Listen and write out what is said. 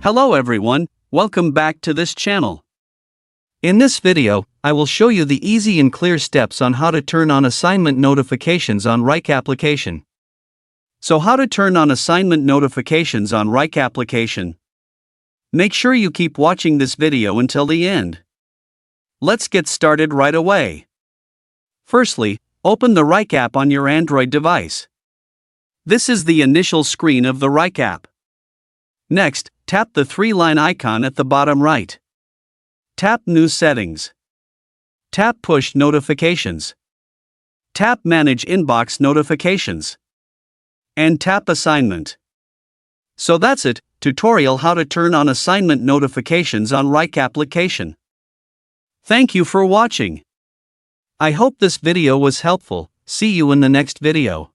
Hello everyone, welcome back to this channel. In this video, I will show you the easy and clear steps on how to turn on assignment notifications on Wrike application. So how to turn on assignment notifications on Wrike application? Make sure you keep watching this video until the end. Let's get started right away. Firstly, open the Wrike app on your Android device. This is the initial screen of the Wrike app. Next, tap the three-line icon at the bottom right. Tap New Settings. Tap Push Notifications. Tap Manage Inbox Notifications. And tap Assignment. So that's it, tutorial how to turn on assignment notifications on Wrike application. Thank you for watching. I hope this video was helpful. See you in the next video.